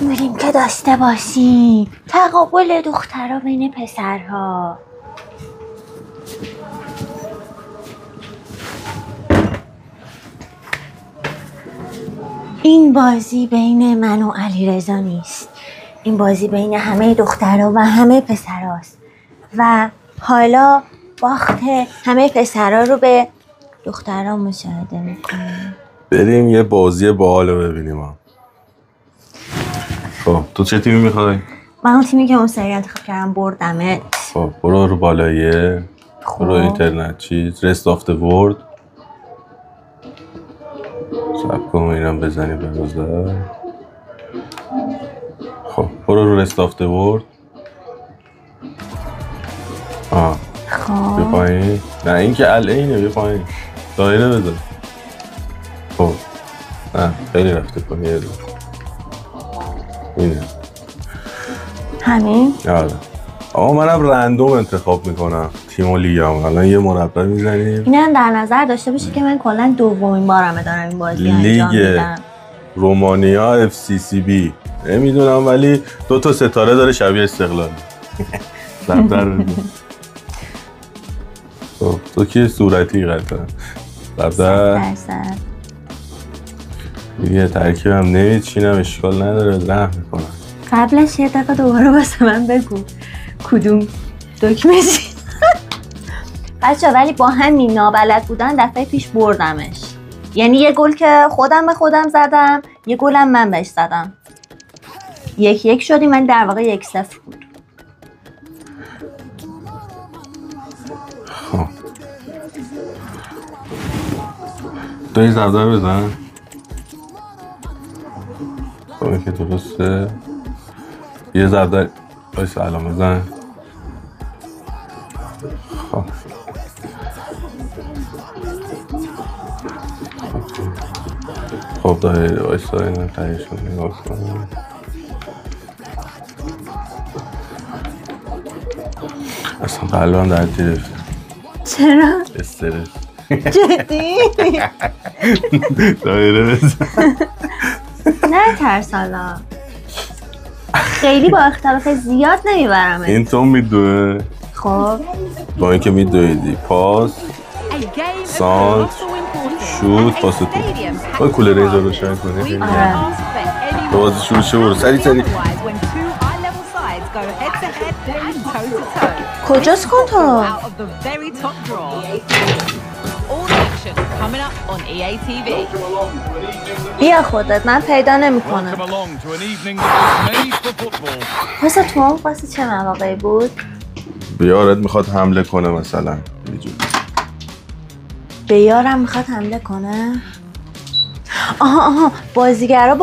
می‌دونیم که داشته باشیم تقابل دخترها بین پسرها. این بازی بین من و علیرضا نیست، این بازی بین همه دخترها و همه پسراست و حالا باخت همه پسرها رو به دخترها مشاهده میکنیم. بریم یه بازی باحال رو ببینیم هم. خب تو چه تیمی میخوای؟ من اون تیمی که اون سری انتخاب کردم بردمت. خب برو رو بالاییه. خب برو اینترنت چیز رست آف د ورد. سب کنم اینم بزنی به روزه. خب برو رو رست آف د ورد. خب بیا پایین. نه این که اینه، بیا پایین دایره بزن. خب نه خیلی رفته کنی یه دو اینه همین؟ آره. آقا منم رندوم انتخاب میکنم تیم و لیگم. الان یه مربع میزنیم. اینم در نظر داشته باشی که من کلا دومین بارمه دارم این بازی انجام میدم. رومانیا اف سی سی بی نمیدونم ولی 2 تا ستاره داره شبیه استقلال. خب تو کی صورتی قطعا در یه ترکیب هم نمیچینم اشکال نداره رحم میکنم. قبلش یه دقیقه دوباره واسه من بگو کدوم دکمه چی؟ بچه ولی با همین نابلد بودن دفعه پیش بردمش. یعنی یه گل که خودم به خودم زدم، یه گلم من بهش زدم. 1-1 شدیم، من در واقع 1-0 بود. تو این ضربه بزن. خب این که درسته. یه ضربه بایست الان بزن. خب داره بایست اینو تایشون نگاه کنم. اصلا قلبم در گرفته. چرا؟ استرس. جدی؟ دایره بزن. نه ترس حالا خیلی با اختلاف زیاد نمیبرم. این تو میدونه. خب با اینکه میدویدی پاس سانت شوت پاس تو باید کولر اینجا روشن کنی. آره بازی شروع شه برو سریع کجاست کنترل؟ بیا خودت من پیدا نمی کنم. واسه تو واسه چه مواقعی بود؟ بیارت میخواد حمله کنه مثلا به یارم میخواد حمله کنه؟ آها بازیکن‌ها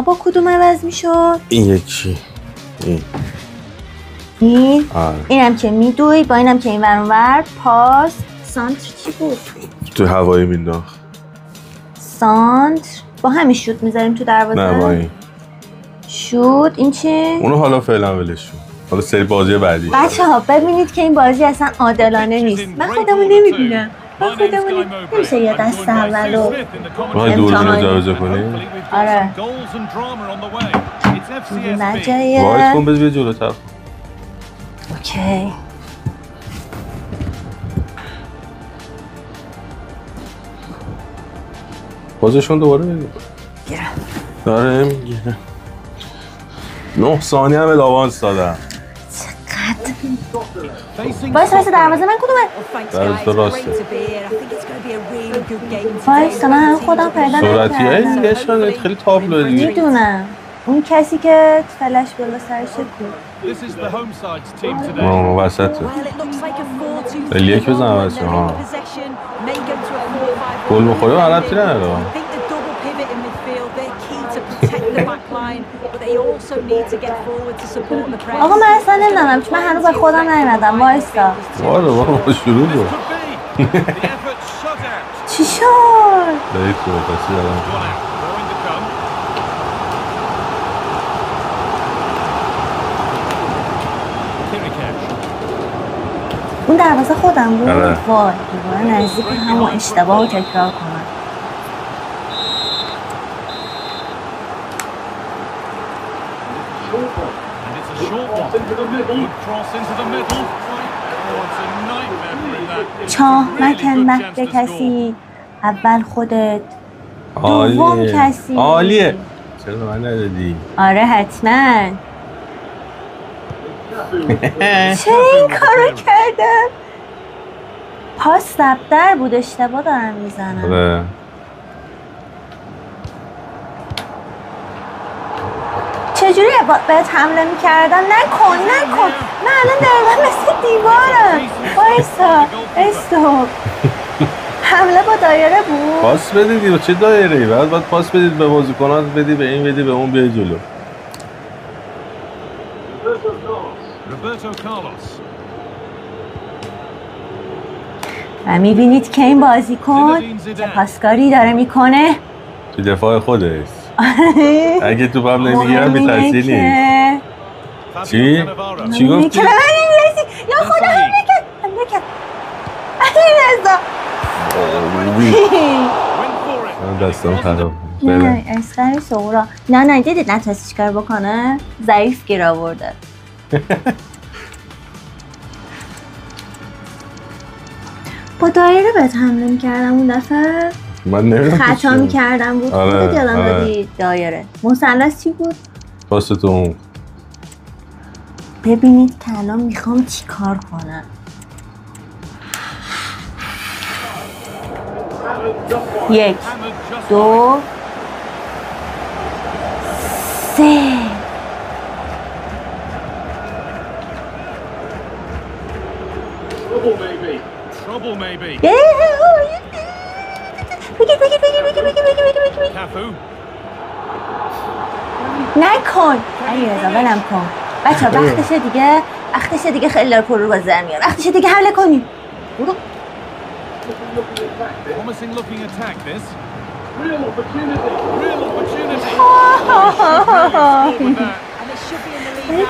با کدوم عوض میشد؟ این یکی این؟ اینم که میدوی با اینم که این ور اون ور پاس سانتر چی بود؟ تو هوایی مینداخت. سانتر با همین شوت میذاریم تو دروازه؟ نه با این شوت این چی؟ اونو حالا فعلا ولش کن. حالا سری بازی بعدی. بچه‌ها ببینید که این بازی اصلا عادلانه نیست. من خودمو نمیبینم. نمیشه یه دست اولو باید دوربین جابجا کنی؟ آره نجایه وارد کن بذار بیا جلوتر. اوکی بازشون دوباره میگه گیرم داره میگیره. 9 ثانیه هم آوانس دادم. واسه دروازه من کدومه؟ دروازه راسته. واسه من خودم پیدا نکردم. صورتیه دیگه عشقم خیلی تابلوه دیگه. میدونم اون کسی که فلش بالا سرش بود. ما وسطه. ولی یک بزن وسط ها. گل بخوره غلطی نداره. آقا من اصلا نمیدونم چون من هنوز به خودم نیومدم. وایستا بابا شروع بود. چی شد؟ دایی پروفسی دارم. اون دروازه خودم بود؟ وای دوباره نزدیک همون اشتباه رو تکرار کنم. چاه مکن مهد کسی، اول خودت، دوم کسی. عالیه. چرا من ندادی؟ آره حتما. چرا این کارو کردم؟ پاس دبدر بود، اشتباه دارم میزنم. آره. چجوری بهت حمله میکردم؟ نکن. من الان دقیقا مثل دیوارم. وایسا استوب. حمله با دایره بود. پاس بدید. چه دایره ای؟ باید پاس بدید به بازیکنات، بدی به این، بدی به اون، بیای جلو. و میبینید که این بازیکن چه پاسکاری داره میکنه تو دفاع خودش. اگه تو هم نمیگیرم بی تاثیر نیست. چی گفتی؟ که به من نمیرسی. یا خدا حمله کرد. علیرضا دستم خراب. نه اسخری سورا. نه دیدید نتونست چیکار بکنه. ضعیف گیر آورده. با دایره بهت حمله میکردم اون دفعه. من نمیدونم خطا میکردم بود. خودت یادم دادی دایره. مثلث چی بود؟ پاستون. ببینید که الان میخوام چی کار کنم. یک، دو، سه. بگید. نکن علیرضا، ولم کن بچه. وقتشه دیگه خیلی دار پر رو باز در میاد. وقتشه دیگه حمله کنیم. برو.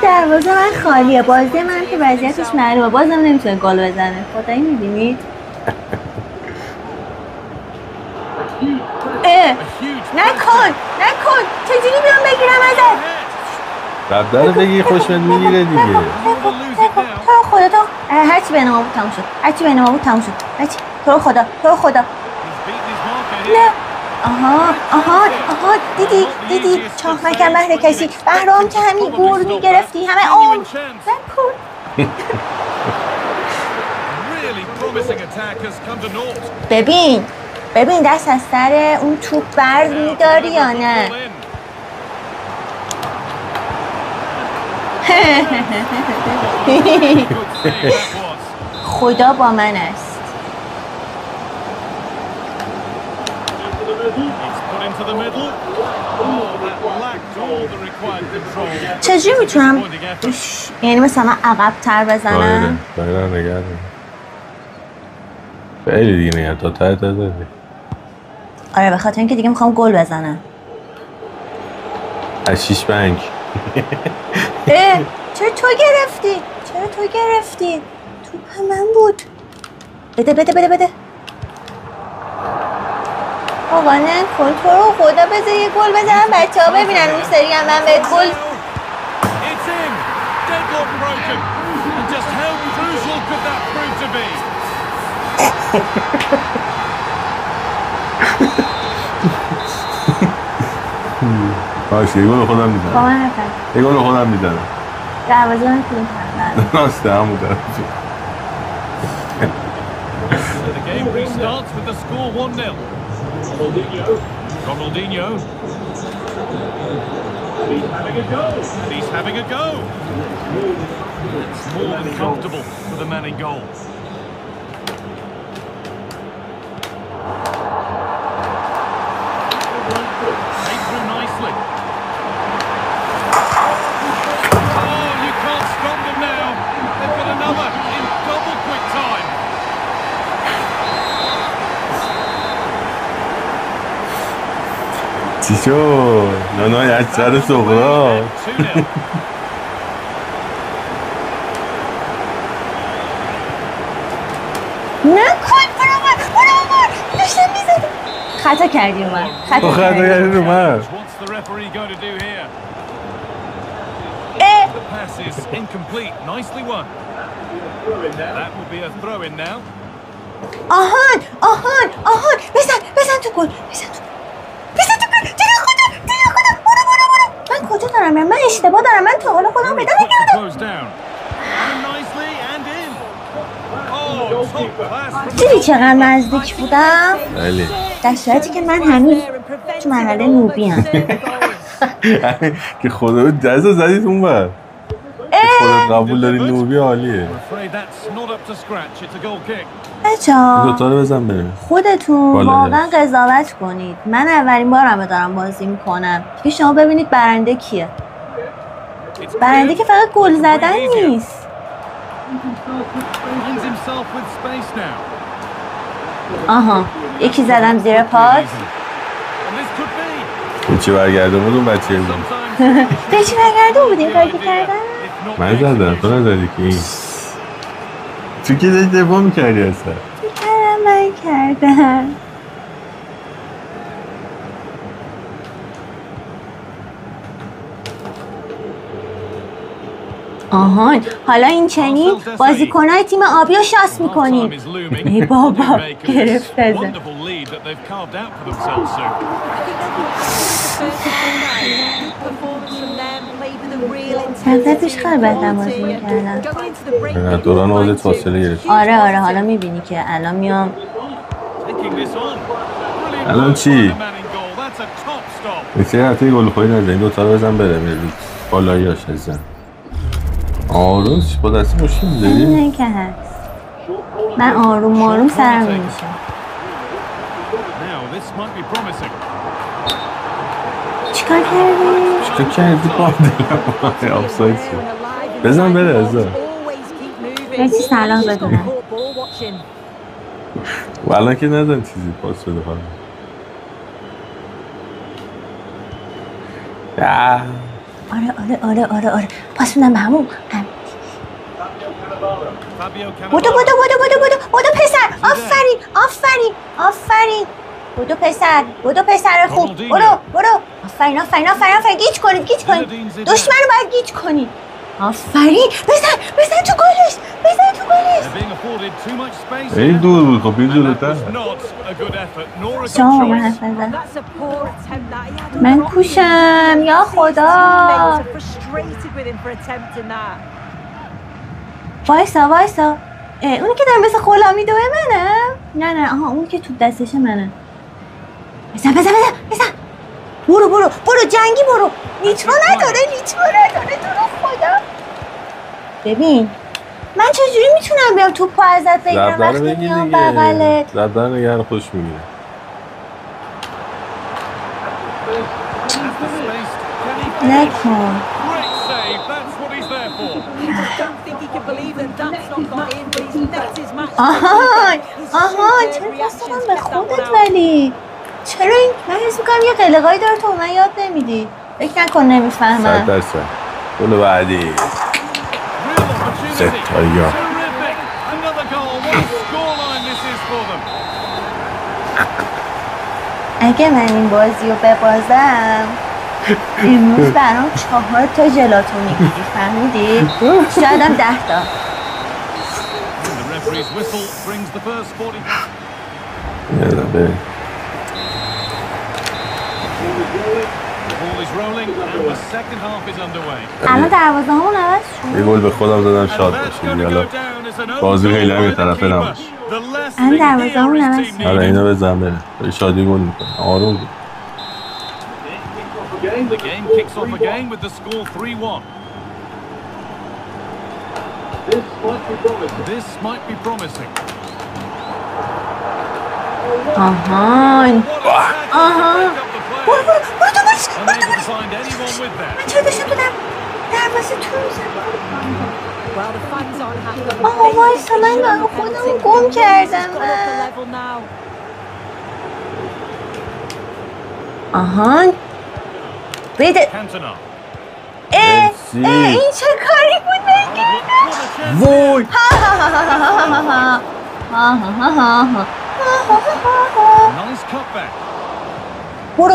دروازه من خالیه. بازی من که وضعیتش معلومه، بازم نمیتونه گل بزنه. خدایی میبینید. نکن. چجوری بیام بگیرم ازت؟ دبدر بگی خوشمت میگیره دیگه. تو خدا هرچی بین ما بود تموم شد. هرچی تو رو خدا. نه. آها دیدی چاه مکن مهد کسی. بهرام که همین گور میگرفتی همه عمر. نکن. ببین دست از سر اون توپ برد میداری یا نه؟ خدا با من است. چجوری میتونم یعنی مثلا عقب تر بزنم؟ دایره نگرد. خیلی دیگه نگرد تا ته دادی. آره به خاطر اینکه دیگه میخوام گل بزنم. از 6 بنک. چرا تو گرفتی؟ توپ من بود. بده. آقا نکن. تو رو خدا بذار یه گل بزنم بچه ها ببینن اون سری هم من بهت گل. باشه یه گل خودم میزنم. با من حرف یه گل خودم میزنم. دروازه من کلون کردن. راسته همون طرف. The game restarts with the score 1-0. Ronaldinho. And he's having a go. It's more than comfortable for the man in goal. Played through nicely. Oh, you can't stop them now. They've got another in double quick time. چی شد؟ نانای از سر سغرا. نکن برامر داشتم میزدم. خطا کردی رو من. خطا کردی رو من. The pass is incomplete. Nicely won. That will be a throw in now. آهان بزن تو گل. من کجا دارم من اشتباه دارم. من تا حالا خودم پیدا نکردم. دیدی چقدر نزدیک بودم؟ بله. در صورتی که من هنوز تو مرحله نوبی هم. که خدا جزا زدید اون بر خودت قبول داری نوبی عالیه. بچه‌ها دوتا رو بزن بره. خودتون واقعا قضاوت کنید. من اولین بارمه دارم بازی میکنم که شما ببینید برنده کیه. برنده که فقط گل زدن نیست. آها یکی زدم زیر پات. چی برگرده بود اون بچه بود؟ به چی برگرده بود این کاری که کردن؟ من زدم تو نزدی که این تو که داشت دفاع میکردی اصلا. من کردم. آهان حالا این چنین بازیکنای تیم آبی رو شاس میکنیم. ای بابا گرفت ازم. پیش خیلی بهتر بازی میکردم. دوران آزاد فاصله گرفت. آره حالا میبینی که الان میام. الان چی؟ مثل حتی گل خواهی نزد این دوتا رو بزن بره میرید بالایی هاش ازن آروز با دستی مشکل داری؟ این که هست من آروم سرم میشه. چیکار کردی با دلم آفساید شد. بزن بره ازا مرسی صلاح بدونم و الان که نزن چیزی پاس بده حالا. آره پاس میدم به همون. بودو پسر. آفرین بودو پسر خوب. برو آفرین گیج کنید دشمن رو باید گیج کنید. آفرین بزن تو گلش. این دور بود خب این دورتر شما حرف بزن. من کوشم یا خدا. وایسا اونی که داره مثل غلامی دوه منه؟ نه آها اون که تو دستش منه. بزن برو جنگی برو. نیترو نداره تو رو خدا. ببین من چجوری میتونم بیام توپو ازت بگیرم وقتی میام بغلت؟ زدن نگه خوش میگیره. نکن آهان چرا دست دادم به خودت ولی چرا این من حس میکنم یه قلقایی داره تو من یاد نمیدی. فکر نکن نمیفهمم. 100% گل بعدی ستایا اگه من این بازی رو ببازم امروز برام 4 تا ژلاتون میگیری فهمیدی؟ شاید هم 10 تا. الان دروازه همون عوض شد. یه گل به خودم زدم شاد باشید. حالا بازی خیلی هم یه طرفه نباشه. الان دروازه همون عوض شد. حالا اینو بزن بره شادی گل میکنه. آروم بود. The game kicks off again with the score 3-1. This might be promising. آهان برو Unable to find anyone with that. من چرا داشتم تو دروازه تو آها وایسا من خودم گم کردم. آهان بده. این چه کاری بود بگیرم؟ وای Nice cutback. برو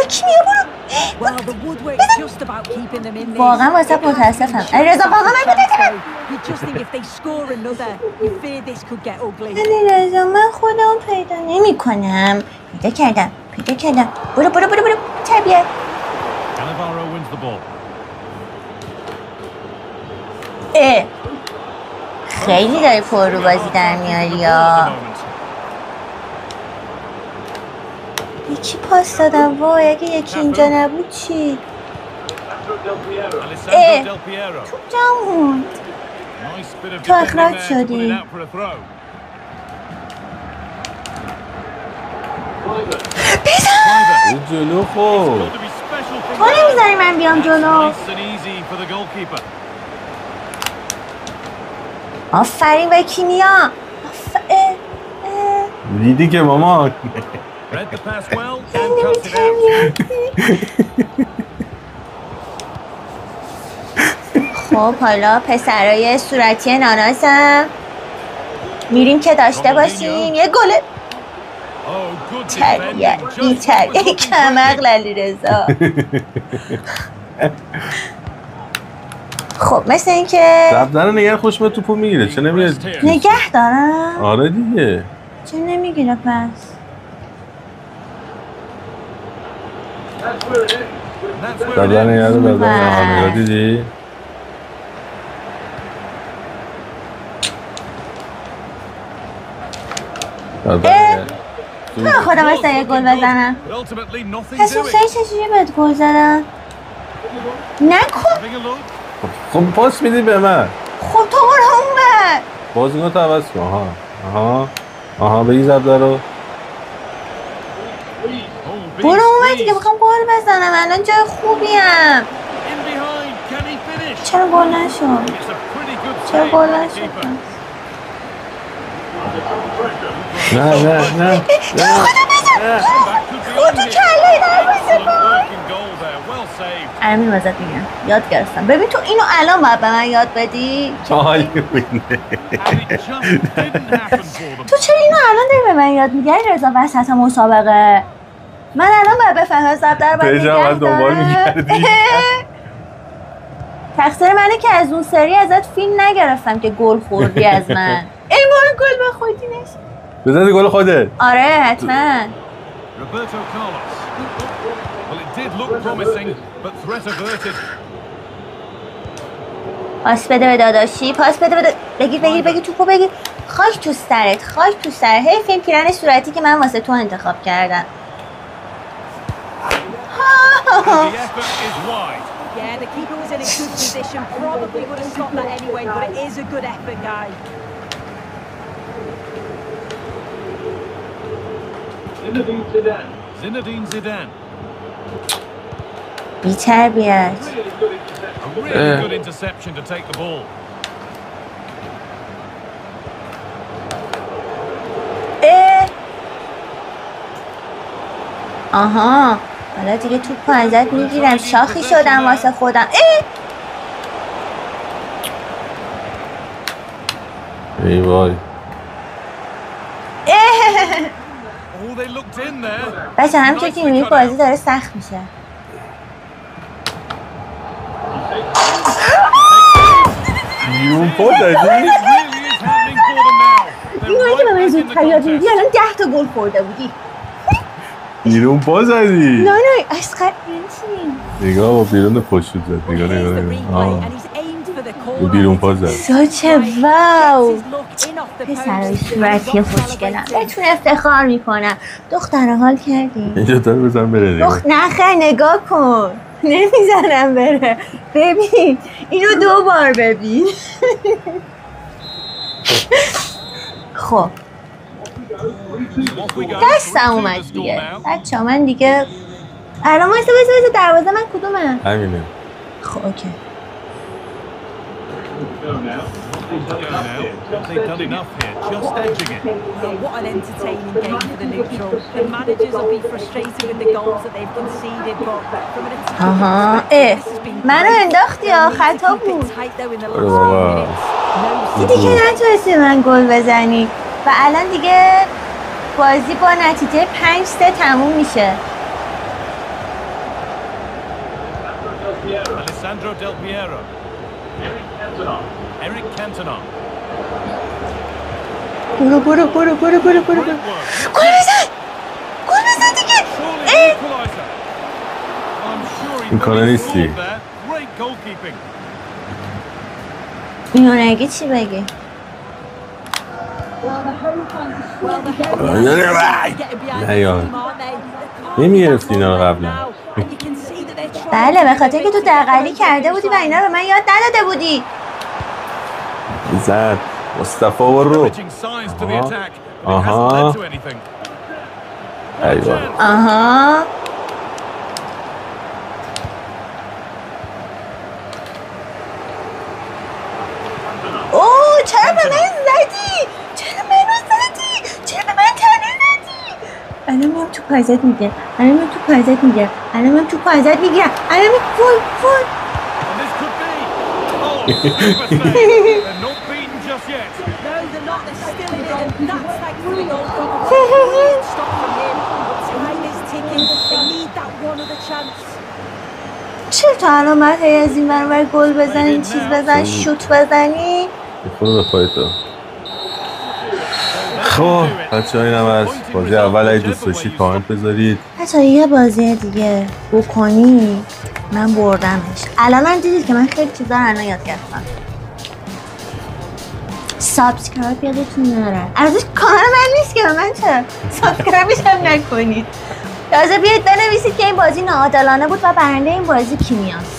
کی میگه برو واقعا واسه متاسفم. علیرضا واقعا من بودم. علیرضا من خودم پیدا نمی کنم. پیدا کردم. برو طبیعت. خیلی داری پر رو بازی در میاری یا یکی پاس دادم. وای اگه یکی اینجا نبود چی؟ توپ جمعون تو اخراج شدی. بزن جلو. خب تو نمیذاری من بیام جلو. آفرین به کیمیا. دیدی که ماما خب حالا پسرای صورتی نانازم میریم که داشته باشیم یه گل تریه کمقل علیرضا. خب مثل این که زبدن نگه خوش به توپو میگیره. چه نمیگه نگه دارم؟ آره دیگه. چه نمیگیره پس؟ زبدن نگه دارم. دیدی؟ من خودم اصلا یه گل بزنم. پس اون چجوری بهت گل زدم؟ نکن. خب پاس میدی به من. خب تو برو اون بر بازیگاه تو عوض کن. آها بگی زبده رو برو اون بر دیگه. میخوام گل بزنم. الان جای خوبیم. چرا گل نشد؟ نه خود تو کله دروازه کن. امین واسط میگم یاد گرفتم. ببین تو اینو الان باید به من یاد بدی. تو چرا اینو الان داری به من یاد میگی رضا وسط مسابقه؟ من الان باید بفهمم زبدر باید نگه دارم. تقصیر منه که از اون سری ازت فیلم نگرفتم که گل خوردی از من. ای وای گل به خودی نشد. بزنی گل خودت. آره حتما. پاس بده به داداشی. بگیر توپو بگیر. خاک تو سرت. هی فیلم پیرن صورتی که من واسه تو انتخاب کردم. Yeah, the keeper was in a good position. Probably would have stopped that anyway, but it is a good effort, guy. Zinedine Zidane. بی‌تربیت. A really good interception to take the ball. آها حالا دیگه توپو ازت میگیرم. شاخی شدم واسه خودم. ای وای. بچه همچون که میبینید بازی داره سخت میشه. بیرون پا زدی؟ این هایی که به من زودتر یاد میدی الان 10 تا گل خورده بودی. بیرون پا زدی؟ نه اسقر چی؟ نگاه با بیرون پشت زد. نگاه بیرون پا زد. سوچه واو. پسرهای صورتی خوشگلم بهتون افتخار میکنم. دختره حال کردی؟ اینجا دار بزن بره نگاه. نخه نگاه کن. نمیزنم بره. ببین اینو 2 بار ببین. خب دستم اومد دیگه. بچه من دیگه الان واسه دروازه من کدومه؟ همینه. خب اوکی. They've done enough here, just edging it. What an entertaining game for the neutral. The managers will be frustrated with the goals that they've conceded, but from an attacking منو انداختی یا خطا بود. دیدی که نتونستی من گل بزنی و الان دیگه بازی با نتیجه 5-3 تموم میشه. Sandro Del Piero. Eric Cantona. برو برو برو برو برو برو برو گل بزن گل بزن دیگه این کاره نیستی میونه چی بگی نه یاد نمیگرفتی اینا رو قبلا بله به خاطر که تو دقلی کرده بودی و اینا رو من یاد نداده بودی زد مصطفی برو آها ایوه آها اوه چرا به من زدی چرا منو زدی چرا به من تنه زدی الان میام تو پایزت میگه الان میام تو پایزت میگه الان میام تو پایزت میگه الان میام فول فول چرا تو الان باید از این برابر گل بزنی چیز بزن شوت بزنی خود به پای تو خب بچه ها اینم از بازی اول اگه دوست داشتید کامنت بذارید بچه یه بازی دیگه بکنی من بردمش الان هم دیدید که من خیلی چیزا رو الان یاد گرفتم سابسکرایب یادتون نره ارزش کانال من نیست که من چه سابسکرایبش هم نکنید تازه بیاید بنویسید که این بازی ناعادلانه بود و برنده این بازی کی میاد